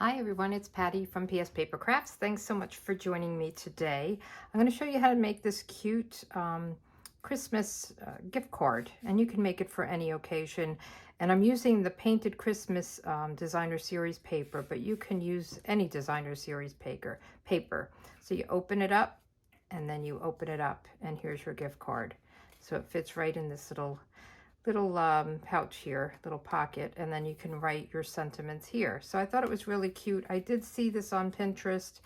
Hi everyone, it's Patty from pspapercrafts. Thanks so much for joining me today. I'm going to show you how to make this cute Christmas gift card, and you can make it for any occasion. And I'm using the Painted Christmas Designer Series paper, but you can use any Designer Series paper. So you open it up, and then you open it up, and here's your gift card. So it fits right in this little pouch here, little pocket, and then you can write your sentiments here. So I thought it was really cute. I did see this on Pinterest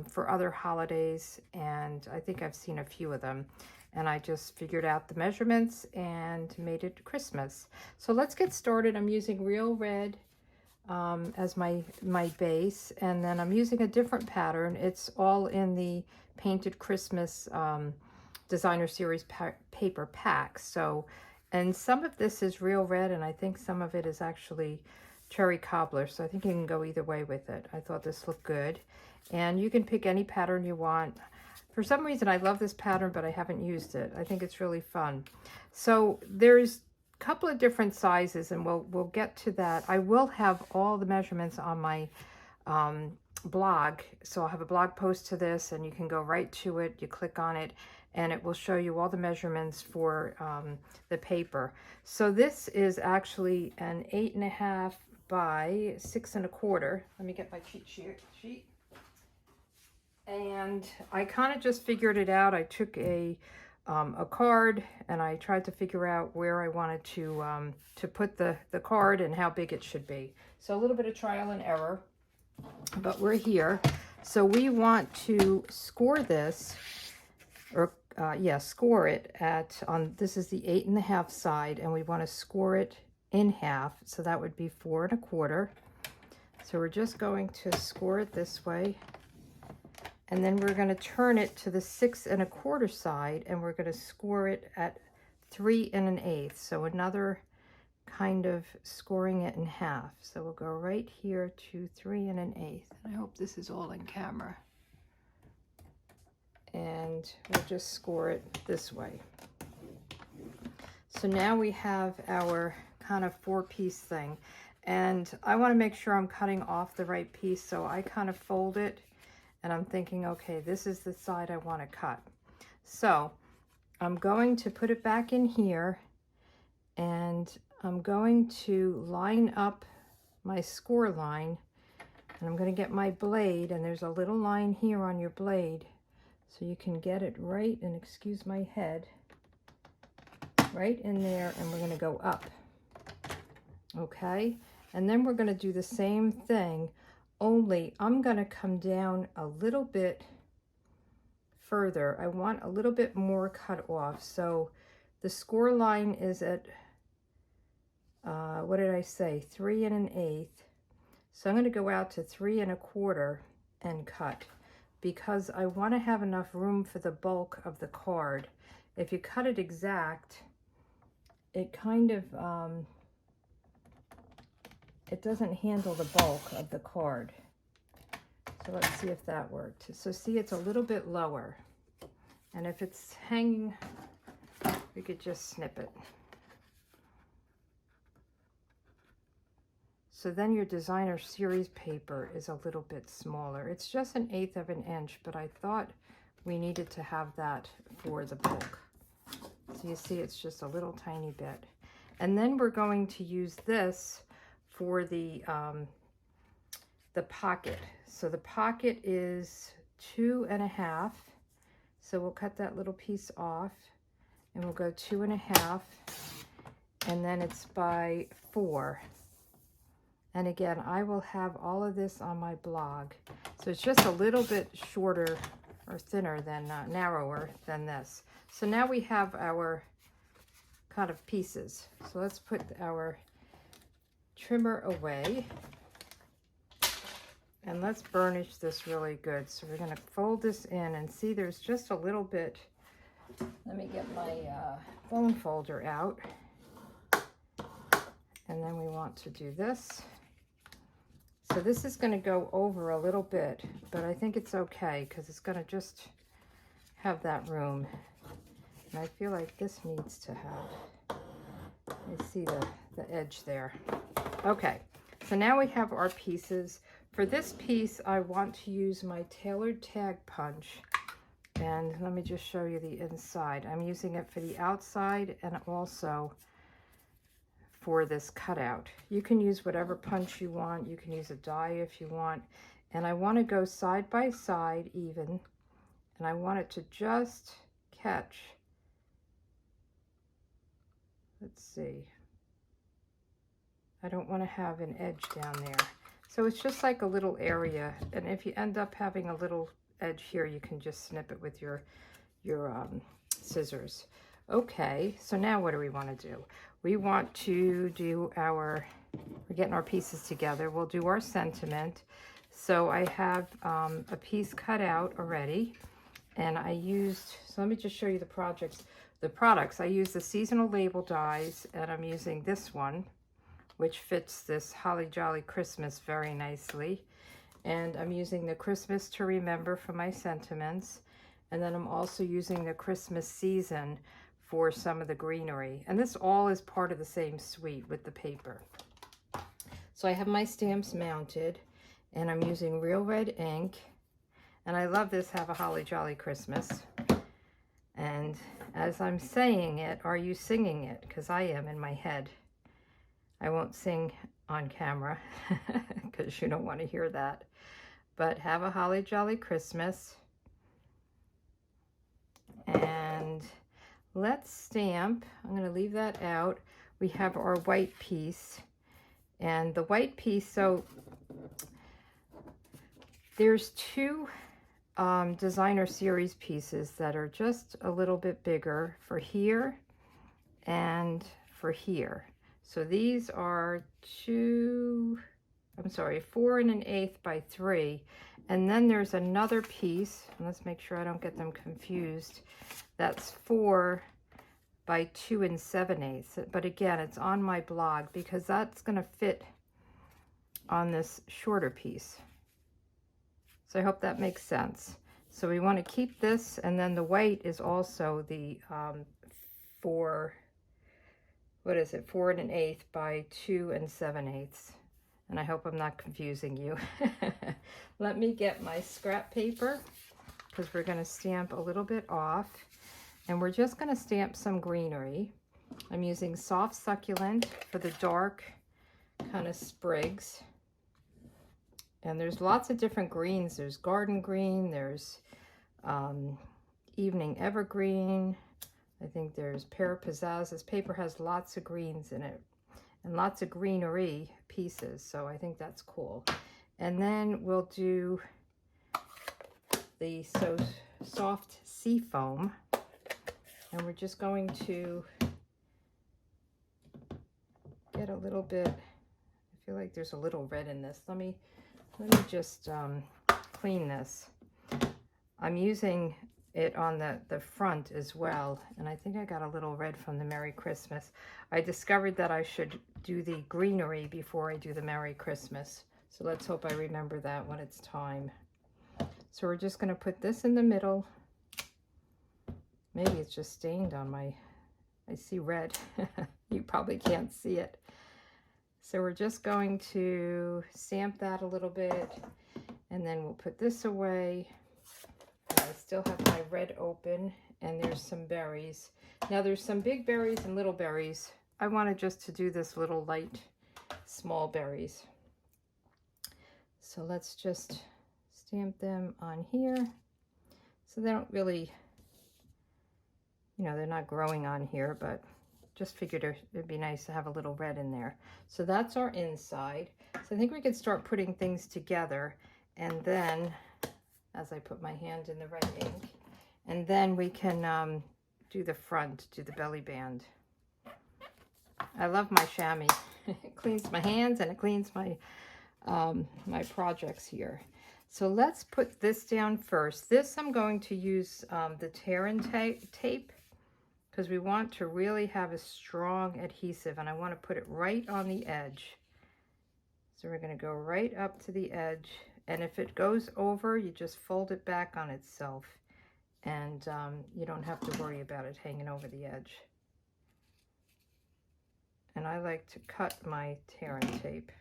for other holidays, and I think I've seen a few of them, and I just figured out the measurements and made it Christmas. So let's get started. I'm using Real Red as my base, and then I'm using a different pattern. It's all in the Painted Christmas Designer Series paper packs. So, and some of this is Real Red, and I think some of it is actually Cherry Cobbler, so I think you can go either way with it. I thought this looked good, and you can pick any pattern you want. For some reason, I love this pattern, but I haven't used it. I think it's really fun. So there's a couple of different sizes, and we'll get to that. I will have all the measurements on my blog, so I'll have a blog post to this, and you can go right to it. You click on it, and it will show you all the measurements for the paper. So this is actually an 8.5 by 6 1/4. Let me get my cheat sheet. And I kind of just figured it out. I took a card, and I tried to figure out where I wanted to put the card and how big it should be. So a little bit of trial and error, but we're here. So we want to score this, or score it this is the 8.5 side, and we want to score it in half, so that would be 4 1/4. So we're just going to score it this way, and then we're going to turn it to the 6 1/4 side, and we're going to score it at 3 1/8. So another kind of scoring it in half. So we'll go right here to 3 1/8. I hope this is all in camera. And we'll just score it this way. So now we have our kind of 4-piece thing, and I want to make sure I'm cutting off the right piece, so I kind of fold it, and I'm thinking, okay, this is the side I want to cut. So I'm going to put it back in here, and I'm going to line up my score line, and I'm going to get my blade, and there's a little line here on your blade, so you can get it right, and excuse my head, right in there, and we're going to go up. Okay, and then we're going to do the same thing, only I'm going to come down a little bit further. I want a little bit more cut off. So the score line is at, what did I say, 3 1/8. So I'm going to go out to 3 1/4 and cut, because I want to have enough room for the bulk of the card. If you cut it exact, it kind of, it doesn't handle the bulk of the card. So let's see if that worked. So see, it's a little bit lower. And if it's hanging, we could just snip it. So then your Designer Series paper is a little bit smaller. It's just 1/8 of an inch, but I thought we needed to have that for the bulk. So you see, it's just a little tiny bit. And then we're going to use this for the pocket. So the pocket is 2 1/2. So we'll cut that little piece off, and we'll go 2 1/2, and then it's by 4. And again, I will have all of this on my blog. So it's just a little bit shorter or thinner than, narrower than this. So now we have our kind of pieces. So let's put our trimmer away. And let's burnish this really good. So we're going to fold this in, and see, there's just a little bit. Let me get my bone folder out. And then we want to do this. So this is going to go over a little bit, but I think it's okay, because it's going to just have that room. And I feel like this needs to have, you see the edge there. Okay, So now we have our pieces. For this piece, I want to use my tailored tag punch. And let me just show you the inside. I'm using it for the outside and also for this cutout. You can use whatever punch you want. You can use a die if you want. And I want to go side by side even. And I want it to just catch. Let's see. I don't want to have an edge down there. So it's just like a little area. And if you end up having a little edge here, you can just snip it with your scissors. Okay, so now what do we want to do? We want to do we're getting our pieces together. We'll do our sentiment. So I have a piece cut out already, and so let me just show you the products. I use the seasonal label dies, and I'm using this one, which fits this Holly Jolly Christmas very nicely. And I'm using the Christmas to Remember for my sentiments. And then I'm also using the Christmas season for some of the greenery. And this all is part of the same suite with the paper. So I have my stamps mounted, and I'm using real red ink. And I love this Have a Holly Jolly Christmas. And as I'm saying it, are you singing it? Because I am in my head. I won't sing on camera because you don't want to hear that. But Have a Holly Jolly Christmas. And let's stamp. I'm going to leave that out. We have our white piece. And the white piece, so there's two designer series pieces that are just a little bit bigger for here and for here. So these are 4 1/8 by 3. And then there's another piece, and let's make sure I don't get them confused, that's 4 by 2 7/8. But again, it's on my blog because that's going to fit on this shorter piece. So I hope that makes sense. So we want to keep this, and then the white is also the 4 1/8 by 2 7/8. And I hope I'm not confusing you. Let me get my scrap paper because we're going to stamp a little bit off. And we're just going to stamp some greenery. I'm using Soft Succulent for the dark kind of sprigs. And there's lots of different greens. There's garden green, there's evening evergreen. I think there's pear pizzazz. This paper has lots of greens in it and lots of greenery pieces. So I think that's cool. And then we'll do the soft sea foam. And we're just going to get a little bit, I feel like there's a little red in this. Let me just clean this. I'm using it on the front as well, and I think I got a little red from the Merry Christmas. I discovered that I should do the greenery before I do the Merry Christmas. So let's hope I remember that when it's time. So we're just going to put this in the middle. Maybe it's just stained on I see red. You probably can't see it. So we're just going to stamp that a little bit, and then we'll put this away. I still have my red open, and there's some berries. Now there's some big berries and little berries. I wanted just to do this little light, small berries. So let's just stamp them on here. So they don't really, they're not growing on here, but just figured it'd be nice to have a little red in there. So that's our inside. So I think we could start putting things together, and then as I put my hand in the red ink, and then we can do the front, do the belly band. I love my chamois. It cleans my hands and it cleans my my projects here. So let's put this down first. This I'm going to use the tear and tape because we want to really have a strong adhesive, and I want to put it right on the edge. So we're going to go right up to the edge, and if it goes over, you just fold it back on itself, and you don't have to worry about it hanging over the edge. And I like to cut my tear and tape.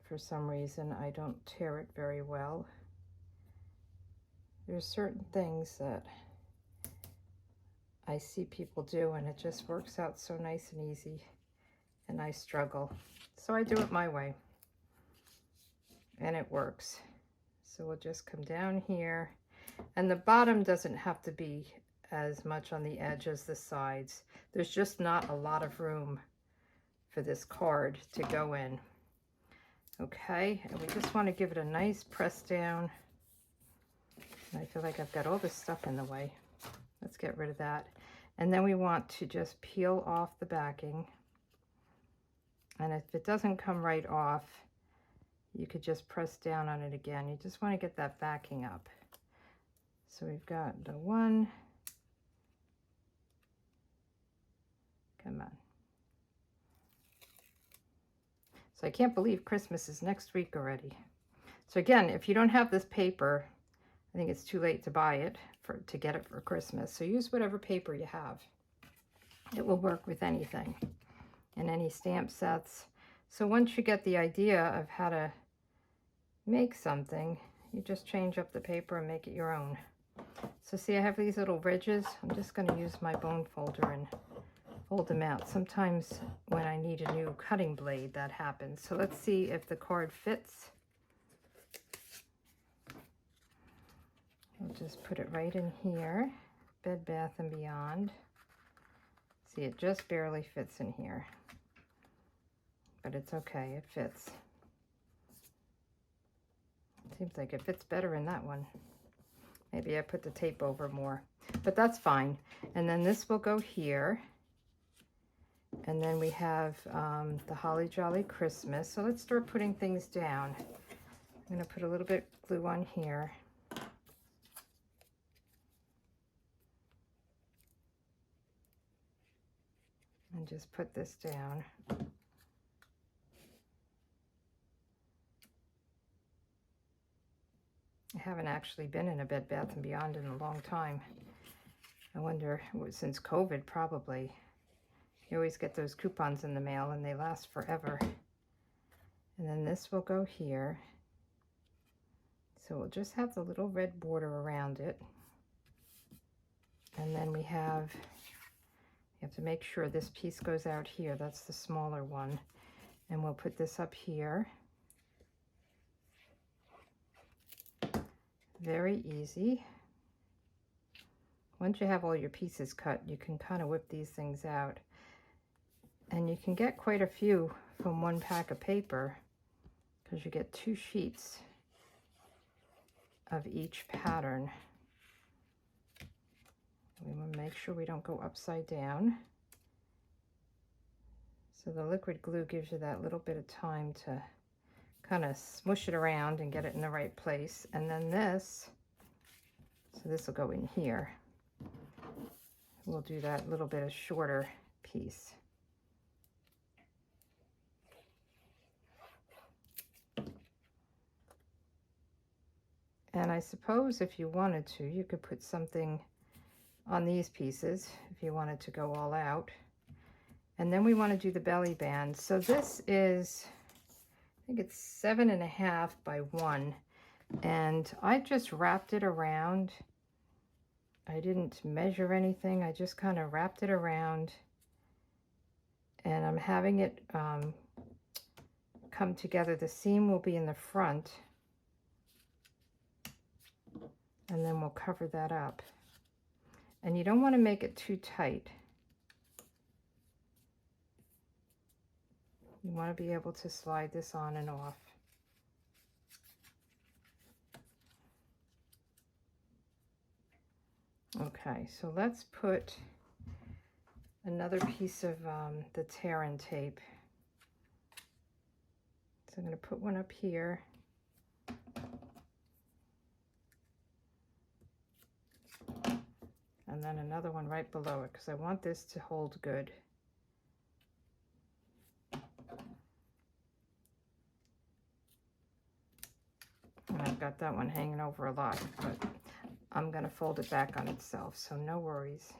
for some reason I don't tear it very well. There's certain things that I see people do and it just works out so nice and easy, and I struggle. So I do it my way and it works. So we'll just come down here, and the bottom doesn't have to be as much on the edge as the sides. There's just not a lot of room for this card to go in. Okay, and we just want to give it a nice press down. I feel like I've got all this stuff in the way. Let's get rid of that. And then we want to just peel off the backing. And if it doesn't come right off, you could just press down on it again. You just want to get that backing up. So we've got the one. Come on. So I can't believe Christmas is next week already. So again, if you don't have this paper, I think it's too late to buy it to get it for Christmas. So use whatever paper you have. It will work with anything and any stamp sets. So once you get the idea of how to make something, you just change up the paper and make it your own. So see, I have these little ridges. I'm just going to use my bone folder and fold them out. Sometimes when I need a new cutting blade, that happens. So let's see if the card fits. We'll just put it right in here. Bed Bath & Beyond. See, it just barely fits in here. But it's okay, it fits. Seems like it fits better in that one. Maybe I put the tape over more, but that's fine. And then this will go here. And then we have the Holly Jolly Christmas. So let's start putting things down. I'm going to put a little bit glue on here. And just put this down. I haven't actually been in a Bed Bath & Beyond in a long time. I wonder, since COVID probably. You always get those coupons in the mail and they last forever. And then this will go here. So we'll just have the little red border around it. And then we have, you have to make sure this piece goes out here. That's the smaller one. And we'll put this up here. Very easy. Once you have all your pieces cut, you can kind of whip these things out. And you can get quite a few from one pack of paper because you get 2 sheets of each pattern. We want to make sure we don't go upside down. So the liquid glue gives you that little bit of time to kind of smush it around and get it in the right place. And then this, so this will go in here. We'll do that little bit of shorter piece. And I suppose if you wanted to, you could put something on these pieces if you wanted to go all out. And then we want to do the belly band. So this is, I think it's 7.5 by 1. And I just wrapped it around. I didn't measure anything. I just kind of wrapped it around. And I'm having it come together. The seam will be in the front. And then we'll cover that up. And you don't want to make it too tight. You want to be able to slide this on and off. Okay, so let's put another piece of the tear-in tape. So I'm going to put one up here. And then another one right below it because I want this to hold good. And I've got that one hanging over a lot, but I'm going to fold it back on itself, so no worries.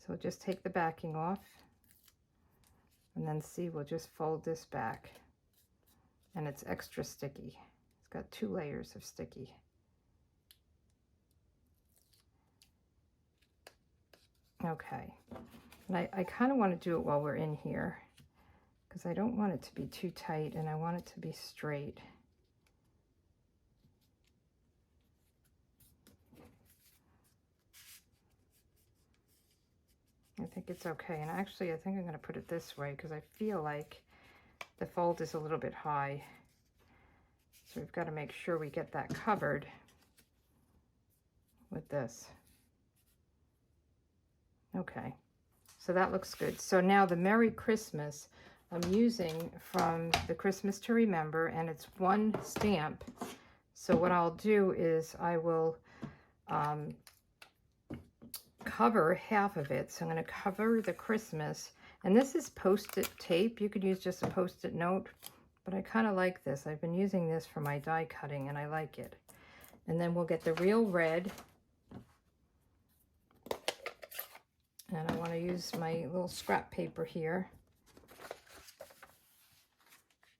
So just take the backing off, and then see, we'll just fold this back. and it's extra sticky. It's got 2 layers of sticky. Okay, and I kind of want to do it while we're in here because I don't want it to be too tight and I want it to be straight. I think it's okay, and actually I think I'm going to put it this way because I feel like the fold is a little bit high. So we've got to make sure we get that covered with this. Okay, so that looks good. So now the Merry Christmas I'm using from the Christmas to Remember, and it's 1 stamp. So what I'll do is I will cover half of it. So I'm going to cover the Christmas, and this is Post-it tape. You could use just a Post-it note, but I kind of like this. I've been using this for my die cutting and I like it. And then we'll get the real red, and I want to use my little scrap paper here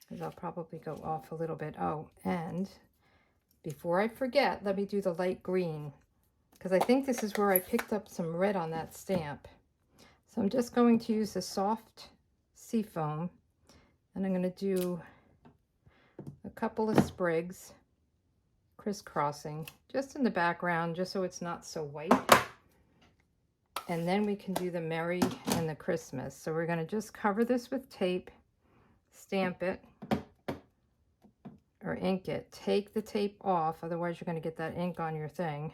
because I'll probably go off a little bit. Oh, and before I forget, let me do the light green because I think this is where I picked up some red on that stamp. So I'm just going to use the soft seafoam, and I'm going to do a couple of sprigs crisscrossing just in the background, just so it's not so white. And then we can do the Merry and the Christmas. So we're going to just cover this with tape, stamp it, or ink it. Take the tape off, otherwise you're going to get that ink on your thing.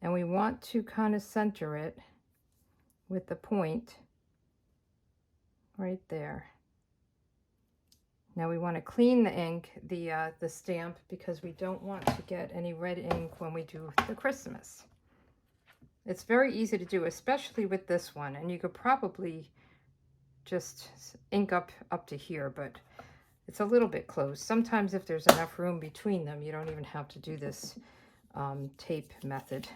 And we want to kind of center it with the point right there. Now we want to clean the ink, the stamp, because we don't want to get any red ink when we do the Christmas. It's very easy to do, especially with this one, and you could probably just ink up to here, but it's a little bit close. Sometimes if there's enough room between them, you don't even have to do this tape method.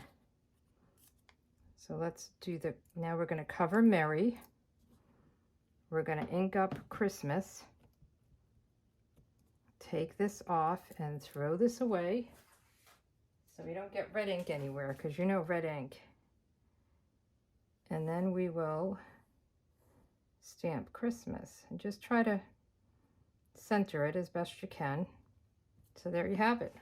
So let's do now we're going to cover Merry. We're going to ink up Christmas. Take this off and throw this away so we don't get red ink anywhere, because you know red ink. And then we will stamp Christmas and just try to center it as best you can. So there you have it.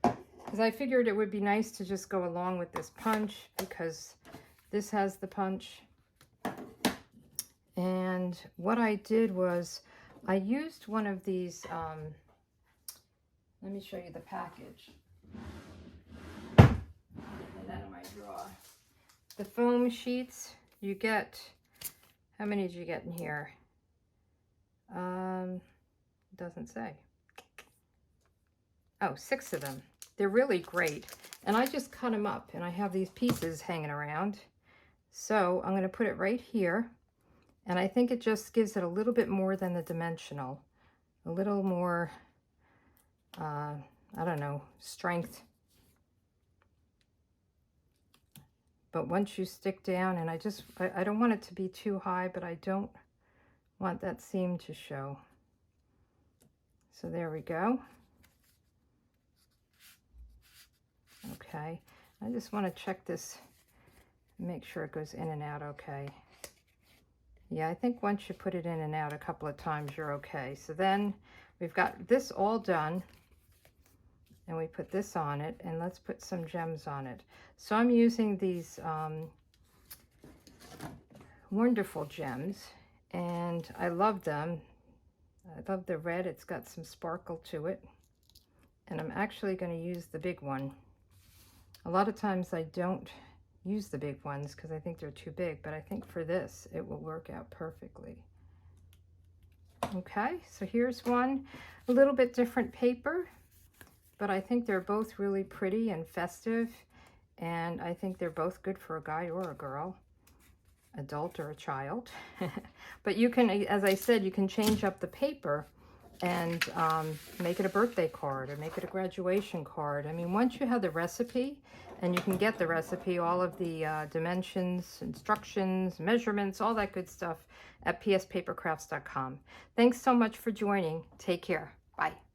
Because I figured it would be nice to just go along with this punch, because this has the punch. And what I did was I used one of these, let me show you the package. And then in my drawer. The foam sheets, you get, how many did you get in here? Doesn't say. Oh, 6 of them. They're really great. And I just cut them up, and I have these pieces hanging around. So I'm going to put it right here. And I think it just gives it a little bit more than the dimensional. A little more, I don't know, strength. But once you stick down, and I don't want it to be too high, but I don't want that seam to show. So there we go. Okay, I just want to check this, make sure it goes in and out okay. Yeah, I think once you put it in and out a couple of times, you're okay. So then we've got this all done, and we put this on it, and let's put some gems on it. So I'm using these wonderful gems, and I love them. I love the red. It's got some sparkle to it, and I'm actually going to use the big one. A lot of times I don't use the big ones because I think they're too big, but I think for this it will work out perfectly. Okay, so here's one, a little bit different paper, but I think they're both really pretty and festive, and I think they're both good for a guy or a girl, adult or a child. But you can, as I said, you can change up the paper and make it a birthday card or make it a graduation card. I mean, once you have the recipe, and you can get the recipe, all of the dimensions, instructions, measurements, all that good stuff at pspapercrafts.com. Thanks so much for joining. Take care. Bye.